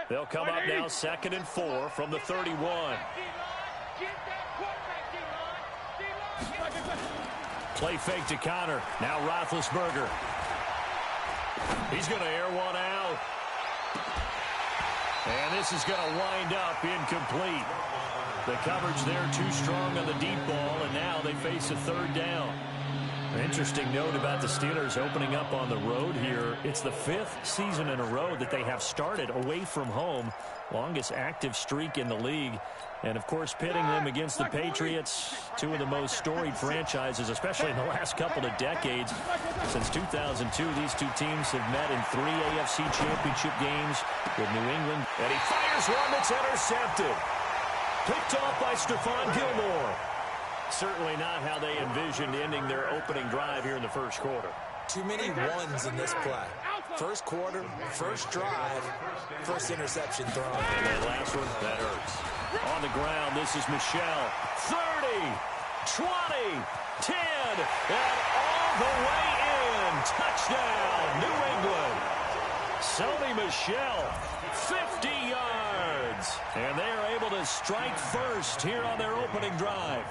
They'll come up now 2nd and 4 from the 31. Play fake to Connor. Now Roethlisberger. He's going to air one out. And this is going to wind up incomplete. The coverage there too strong on the deep ball, and now they face a 3rd down. An interesting note about the Steelers opening up on the road here. It's the 5th season in a row that they have started away from home. Longest active streak in the league. And, of course, pitting them against the Patriots, two of the most storied franchises, especially in the last couple of decades. Since 2002, these two teams have met in 3 AFC championship games with New England. And he fires one that's intercepted. Picked off by Stephon Gilmore. Certainly not how they envisioned ending their opening drive here in the first quarter. Too many ones in this play. First quarter, first drive, first interception thrown. And that last one, that hurts. On the ground, this is Michel. 30, 20, 10, and all the way in. Touchdown, New England. Sony Michel, 50 yards. And they are able to strike first here on their opening drive.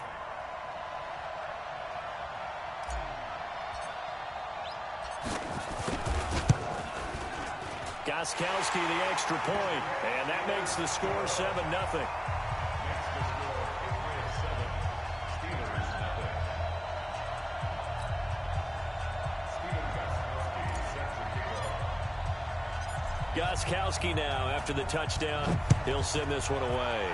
Gostkowski the extra point, and that makes the score 7-0. Gostkowski now after the touchdown. He'll send this one away.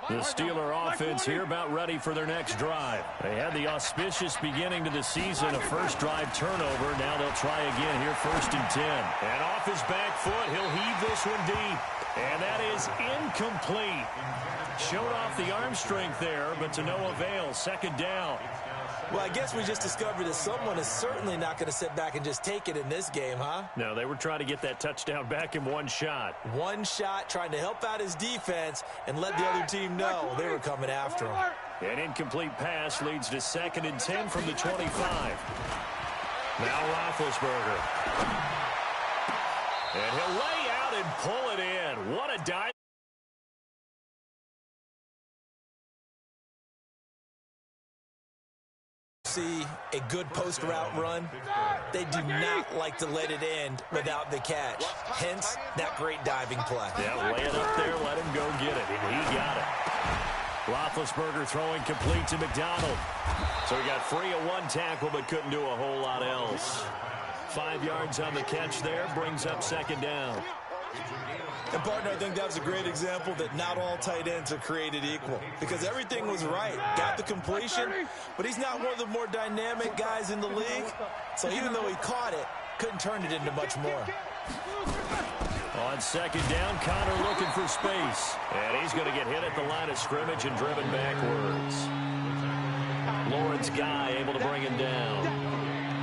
The Steeler offense here about ready for their next drive. They had the auspicious beginning to the season, a first drive turnover. Now they'll try again here, 1st and 10. And off his back foot, he'll heave this one deep. And that is incomplete. Showed off the arm strength there, but to no avail. 2nd down. Well, I guess we just discovered that someone is certainly not going to sit back and just take it in this game, huh? No, they were trying to get that touchdown back in one shot. One shot, trying to help out his defense and let the other team know they were coming after him. An incomplete pass leads to 2nd and 10 from the 25. Now Roethlisberger. And he'll lay out and pull it in. What a dive. See a good post route run. They do not like to let it end without the catch. Hence, that great diving play. Yeah, lay it up there, let him go get it, and he got it. Roethlisberger throwing complete to McDonald. So he got free of one tackle, but couldn't do a whole lot else. 5 yards on the catch there, brings up 2nd down. And, partner, I think that was a great example that not all tight ends are created equal. Because everything was right. Got the completion, but he's not one of the more dynamic guys in the league. So even though he caught it, couldn't turn it into much more. On 2nd down, Connor looking for space. And he's going to get hit at the line of scrimmage and driven backwards. Lawrence Guy able to bring him down.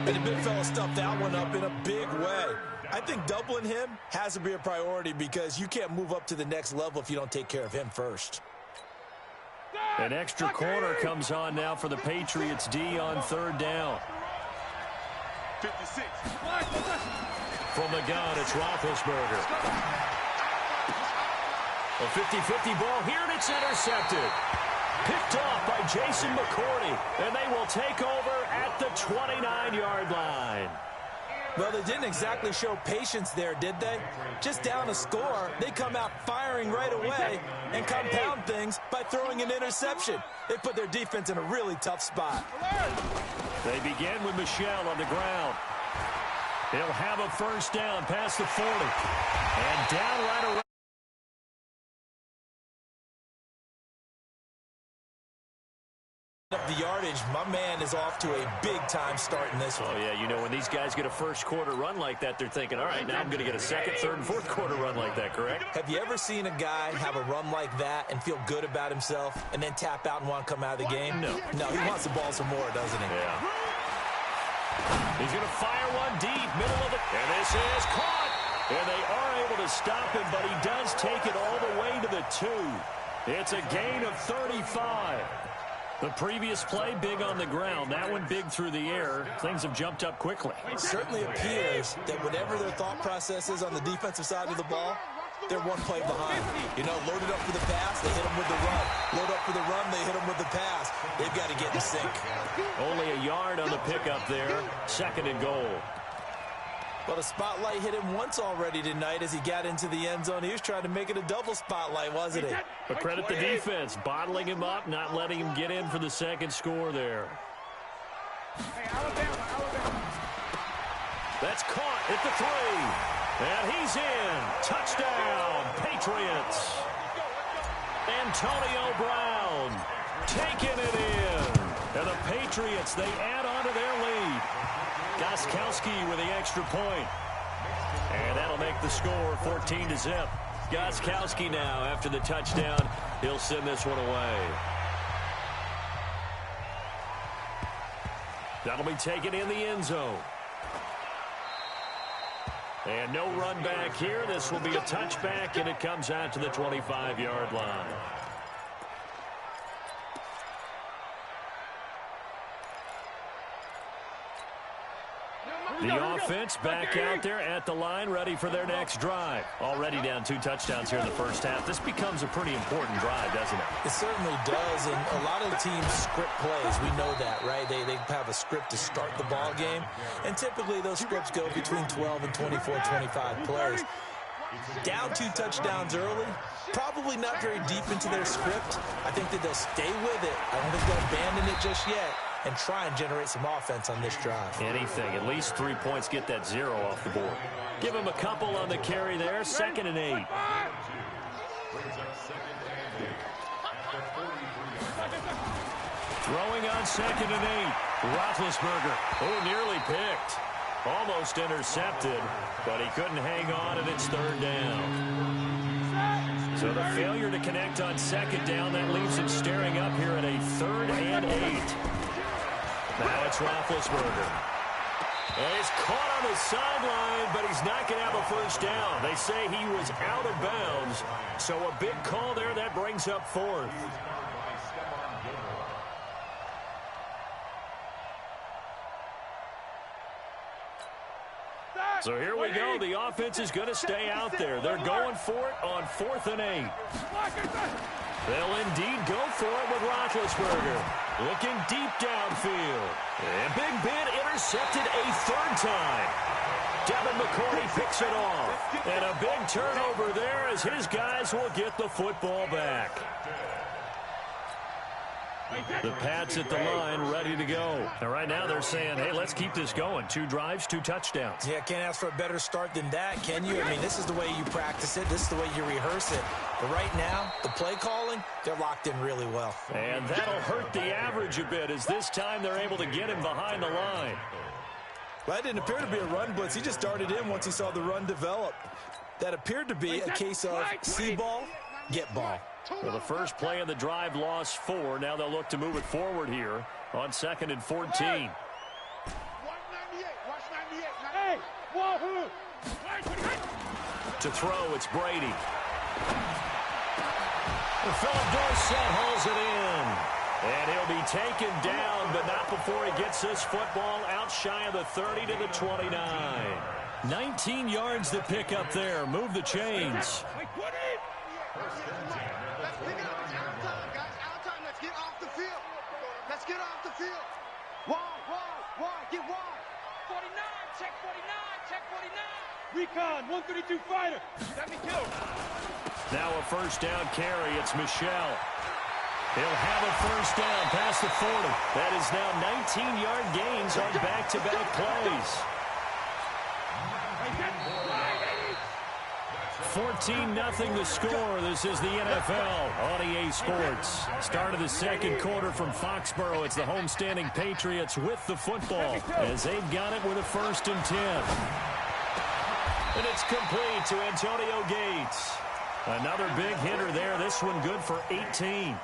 And the big fella stuffed that one up in a big way. I think doubling him has to be a priority because you can't move up to the next level if you don't take care of him first. An extra corner comes on now for the Patriots D on 3rd down. 56. From the gun, it's Roethlisberger. A 50-50 ball here, and it's intercepted. Picked off by Jason McCourty, and they will take over at the 29-yard line. Well, they didn't exactly show patience there, did they? Just down a score, they come out firing right away and compound things by throwing an interception. They put their defense in a really tough spot. They begin with Michel on the ground. He'll have a 1st down past the 40. And down right around. Up the yardage, my man is off to a big-time start in this one. Oh, yeah, you know, when these guys get a first-quarter run like that, they're thinking, all right, now I'm going to get a second, third, and fourth-quarter run like that, correct? Have you ever seen a guy have a run like that and feel good about himself and then tap out and want to come out of the game? No. No, he wants the ball some more, doesn't he? Yeah. He's going to fire one deep, middle of the... And this is caught. And they are able to stop him, but he does take it all the way to the 2. It's a gain of 35. The previous play, big on the ground. That one big through the air. Things have jumped up quickly. It certainly appears that whatever their thought process is on the defensive side of the ball, they're one play behind. You know, loaded up for the pass, they hit them with the run. Load up for the run, they hit them with the pass. They've got to get in sync. Only a yard on the pickup there. 2nd and goal. Well, the spotlight hit him once already tonight as he got into the end zone. He was trying to make it a double spotlight, wasn't he? But credit the defense, bottling him up, not letting him get in for the second score there. That's caught at the 3. And he's in. Touchdown, Patriots. Antonio Brown taking it in. And the Patriots, they add on to their lead. Gostkowski with the extra point. And that'll make the score 14-0. Gostkowski now, after the touchdown, he'll send this one away. That'll be taken in the end zone. And no run back here. This will be a touchback, and it comes out to the 25-yard line. The offense back out there at the line, ready for their next drive. Already down 2 touchdowns here in the first half. This becomes a pretty important drive, doesn't it? It certainly does, and a lot of the teams script plays. We know that, right? They have a script to start the ball game, and typically those scripts go between 12 and 24, 25 plays. Down 2 touchdowns early, probably not very deep into their script. I think that they'll stay with it. I don't think they'll abandon it just yet and try and generate some offense on this drive. Anything. At least 3 points, get that 0 off the board. Give him a couple on the carry there. 2nd and 8. Throwing on 2nd and 8. Roethlisberger. Oh, nearly picked. Almost intercepted, but he couldn't hang on, and it's 3rd down. So the failure to connect on 2nd down, that leaves him staring up here at a 3rd and 8. Now it's Roethlisberger. And he's caught on the sideline, but he's not going to have a first down. They say he was out of bounds, so a big call there. That brings up 4th. So here we go. The offense is going to stay out there. They're going for it on 4th and 8. They'll indeed go for it with Roethlisberger. Looking deep downfield. And Big Ben intercepted a 3rd time. Devin McCourty picks it off. And a big turnover there as his guys will get the football back. The Pats at the line, ready to go. And right now they're saying, hey, let's keep this going. 2 drives, 2 touchdowns. Yeah, can't ask for a better start than that, can you? I mean, this is the way you practice it. This is the way you rehearse it. But right now, the play calling, they're locked in really well. And that'll hurt the average a bit as this time they're able to get him behind the line. Well, that didn't appear to be a run blitz. He just darted in once he saw the run develop. That appeared to be a case of see ball, get ball. Well, the first play of the drive lost 4. Now they'll look to move it forward here on 2nd and 14. Hey, to throw, it's Brady. And Philip Dorsett hauls it in. And he'll be taken down, but not before he gets this football out shy of the 30 to the 29. 19 yards to pick up there. Move the chains. Let's get off the field. Wide, get wide. 49, check 49. Recon, 132 fighter. Let me kill. Now a first down carry. It's Michelle. He'll have a first down past the 40. That is now 19-yard gains on back-to-back plays. 14-0 the score. This is the NFL on EA Sports. Start of the second quarter from Foxborough. It's the homestanding Patriots with the football as they've got it with a 1st and 10. And it's complete to Antonio Gates. Another big hitter there. This one good for 18.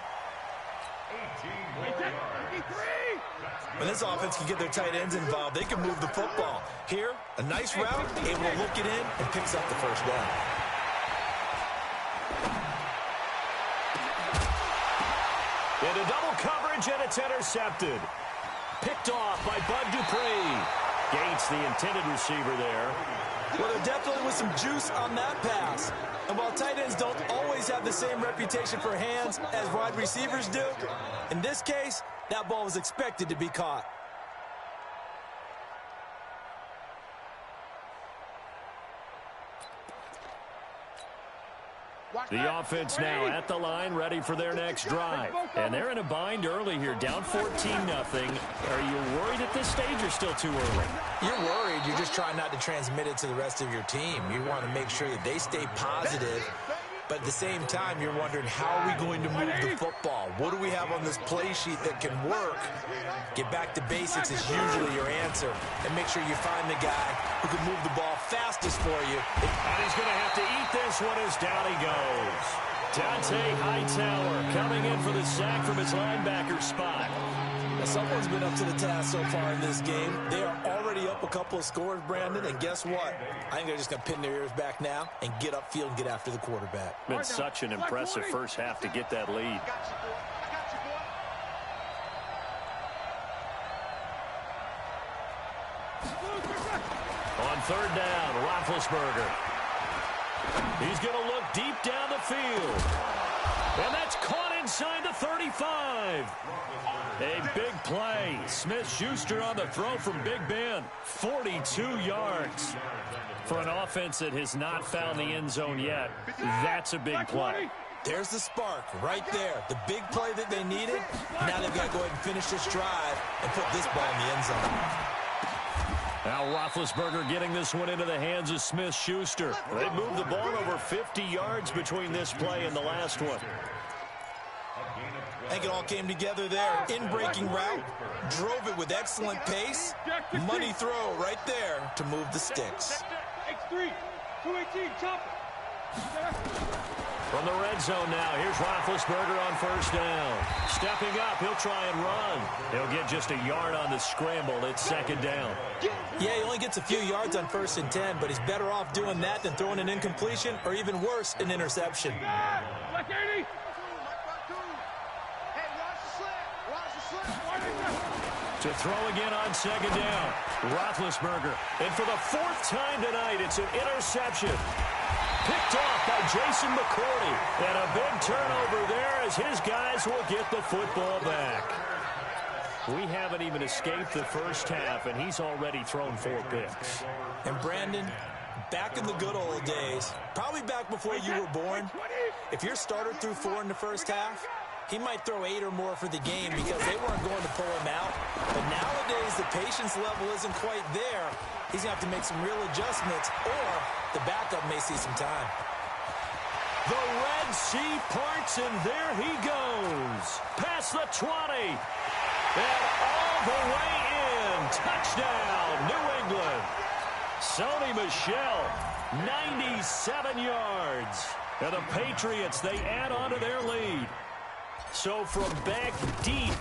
When this offense can get their tight ends involved, they can move the football. Here, a nice route, able to look it in, and picks up the first down. Into double coverage, and it's intercepted. Picked off by Bud Dupree. Gates, the intended receiver there. Well, there definitely was some juice on that pass. And while tight ends don't always have the same reputation for hands as wide receivers do, in this case, that ball was expected to be caught. The offense now at the line, ready for their next drive. And they're in a bind early here, down 14-0. Are you worried at this stage or still too early? You're worried. You're just trying not to transmit it to the rest of your team. You want to make sure that they stay positive. But at the same time, you're wondering, how are we going to move the football? What do we have on this play sheet that can work? Get back to basics is usually your answer. And make sure you find the guy who can move the ball fastest for you. And he's going to have to eat this one as down he goes. Dante Hightower coming in for the sack from his linebacker spot. Now, someone's been up to the task so far in this game. They are already up a couple of scores, Brandon, and guess what? I think they're just going to pin their ears back now and get upfield and get after the quarterback. Been such an impressive first half to get that lead. On 3rd down, Roethlisberger. He's going to look deep down the field. And that's caught inside the 35. A big play. Smith-Schuster on the throw from Big Ben. 42 yards. For an offense that has not found the end zone yet, that's a big play. There's the spark right there. The big play that they needed. Now they've got to go ahead and finish this drive and put this ball in the end zone. Now Roethlisberger getting this one into the hands of Smith-Schuster. They moved the ball over 50 yards between this play and the last one. I think it all came together there. In-breaking route, drove it with excellent pace. Money throw right there to move the sticks. X3, 218, chop it. From the red zone now, here's Roethlisberger on 1st down. Stepping up, he'll try and run. He'll get just a yard on the scramble. It's 2nd down. Yeah, he only gets a few yards on 1st and 10, but he's better off doing that than throwing an incompletion or even worse, an interception. Black 80. To throw again on 2nd down. Roethlisberger. And for the 4th time tonight, it's an interception. Picked off by Jason McCourty. And a big turnover there as his guys will get the football back. We haven't even escaped the first half, and he's already thrown 4 picks. And Brandon, back in the good old days, probably back before you were born, if your starter threw 4 in the first half, he might throw 8 or more for the game because they weren't going to pull him out. But nowadays, the patience level isn't quite there. He's going to have to make some real adjustments, or the backup may see some time. The Red Sea parts, and there he goes. Past the 20. And all the way in. Touchdown, New England. Sony Michel, 97 yards. And the Patriots, they add on to their lead. So from back deep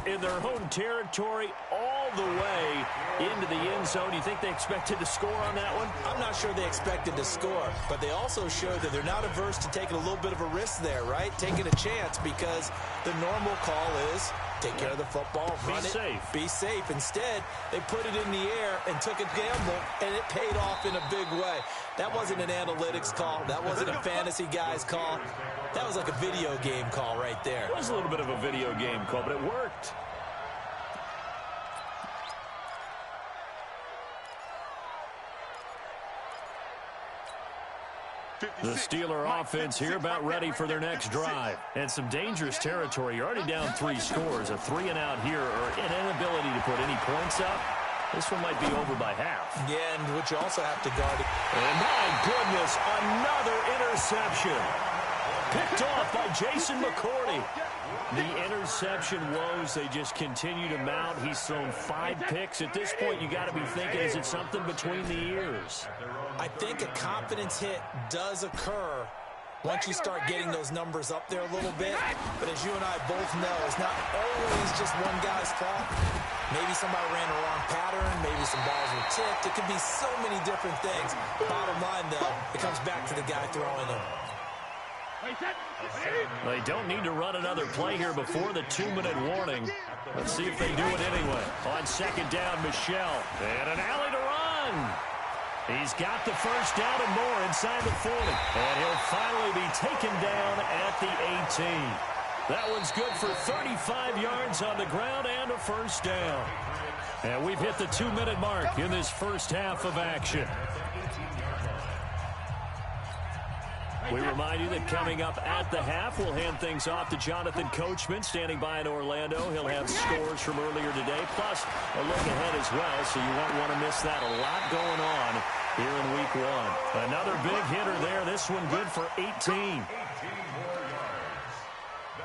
in their own territory, all the way into the end zone, you think they expected to score on that one? I'm not sure they expected to score, but they also showed that they're not averse to taking a little bit of a risk there, right? Taking a chance, because the normal call is take care of the football, run it, be safe. Instead, they put it in the air and took a gamble, and it paid off in a big way. That wasn't an analytics call. That wasn't a fantasy guy's call. That was like a video game call right there. It was a little bit of a video game call, but it worked. The Steeler offense here about ready for their next drive. And some dangerous territory. You're already down 3 scores. A 3-and-out here, or an inability to put any points up. This one might be over by half. Yeah, and what you also have to guard. And my goodness, another interception. Picked off by Jason McCourty. The interception woes, they just continue to mount. He's thrown 5 picks. At this point, you got to be thinking, is it something between the ears? I think a confidence hit does occur once you start getting those numbers up there a little bit. But as you and I both know, it's not always just one guy's fault. Maybe somebody ran the wrong pattern. Maybe some balls were tipped. It could be so many different things. Bottom line, though, it comes back to the guy throwing them. They don't need to run another play here before the 2-minute warning. Let's see if they do it anyway. On second down, Michelle. And an alley to run. He's got the first down and more inside the 40. And he'll finally be taken down at the 18. That one's good for 35 yards on the ground and a first down. And we've hit the 2-minute mark in this first half of action. We remind you that coming up at the half, we'll hand things off to Jonathan Coachman, standing by in Orlando. He'll have scores from earlier today, plus a look ahead as well, so you won't want to miss that. A lot going on here in Week 1. Another big hitter there. This one good for 18.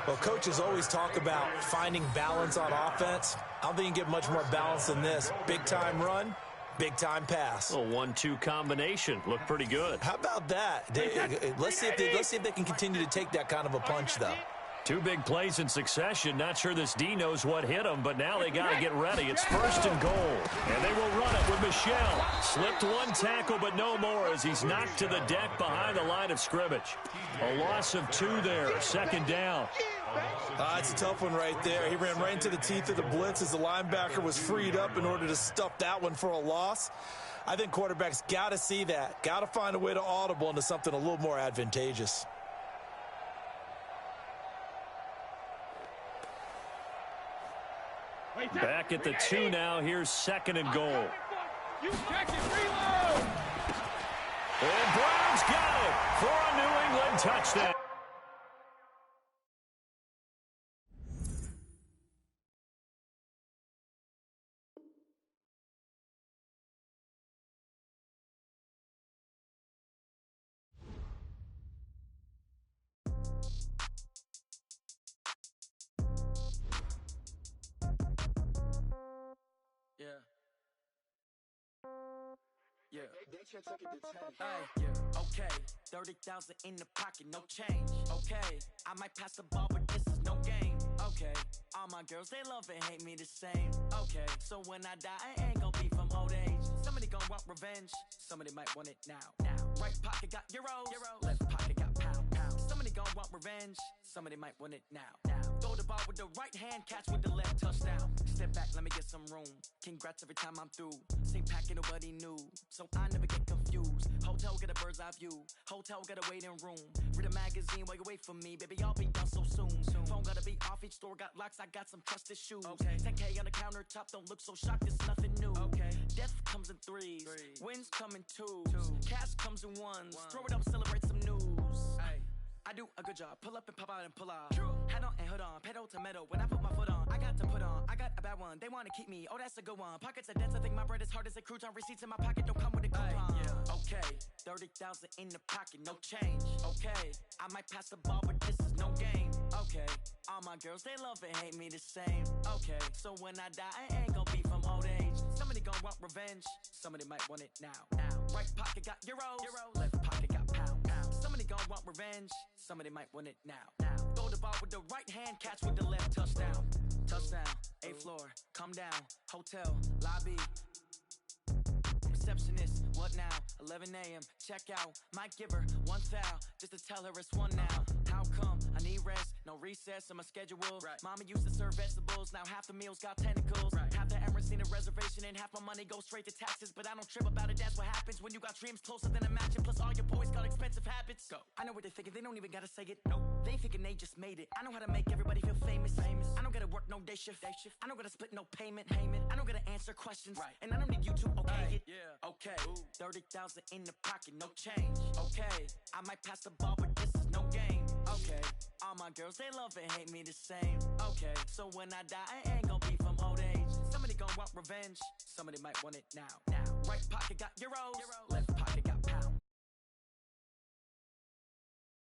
Well, coaches always talk about finding balance on offense. I don't think you can get much more balance than this. Big-time run. Big-time pass. A 1-2 combination. Looked pretty good. How about that? Let's see if they can continue to take that kind of a punch, though. 2 big plays in succession. Not sure this D knows what hit him, but now they got to get ready. It's first and goal. And they will run it with Michelle. Slipped 1 tackle, but no more as he's knocked to the deck behind the line of scrimmage. A loss of 2 there. Second down. It's a tough one right there. He ran right into the teeth of the blitz as the linebacker was freed up in order to stuff that one for a loss. I think quarterbacks got to see that. Got to find a way to audible into something a little more advantageous. Back at the 2 now. Here's second and goal. You catch it, reload! And Brown's got it for a New England touchdown. Okay, 30,000 in the pocket, no change. Okay, I might pass the ball, but this is no game. Okay, all my girls, they love and hate me the same. Okay, so when I die, I ain't gonna be from old age. Somebody gonna want revenge, somebody might want it now. Right pocket got euros, left pocket got pound. Somebody gonna want revenge, somebody might want it now. Throw the ball with the right hand, catch with the left, touchdown. Step back, let me get some room. Congrats every time I'm through. Same packet, nobody knew, so I never get confused. Hotel get a bird's eye view. Hotel got a waiting room. Read a magazine while you wait for me, baby. I'll be done so soon. Phone gotta be off. Each store got locks. I got some trusted shoes. Okay. 10K on the countertop. Don't look so shocked. It's nothing new. Okay. Death comes in threes. Wins come in twos. Cash comes in ones. Throw it up, celebrate some news. Ay. I do a good job. Pull up and pop out and pull out. Head on and hood on. Pedal to metal. When I put my foot on, I got to put on. I got a bad one. They want to keep me. Oh, that's a good one. Pockets are dense. I think my bread is hard as a crouton. Receipts in my pocket don't come with a coupon. Okay. 30,000 in the pocket. No change. Okay. I might pass the ball, but this is no game. Okay. All my girls, they love and hate me the same. Okay. So when I die, I ain't gonna be from old age. Somebody gonna want revenge. Somebody might want it now. Right pocket got euros. Left pocket got pound. Somebody gon' want revenge. Somebody might want it now. Throw the ball with the right hand, catch with the left, touchdown. Touchdown, 8th floor, come down. Hotel, lobby. Receptionist, what now? 11 a.m., check out. Might give her 1 foul, just to tell her it's 1 now. How come? I need rest, no recess in my schedule. Mama used to serve vegetables, now half the meals got tentacles. Half the Emirates need a reservation and half my money goes straight to taxes. But I don't trip about it, that's what happens when you got dreams closer than imagine. Plus all your boys got expensive habits. Go. I know what they're thinking, they don't even gotta say it. Nope. They thinking they just made it. I know how to make everybody feel famous. I don't gotta work no day shift. I don't gotta split no payment. I don't gotta answer questions. And I don't need you to okay it. Okay. 30,000 in the pocket, no change. Okay. I might pass the ball, but this is no game. Okay. All my girls, they love and hate me the same. Okay. So when I die, I ain't gonna be from old age. Somebody gonna want revenge. somebody might want it now. Right pocket got euros.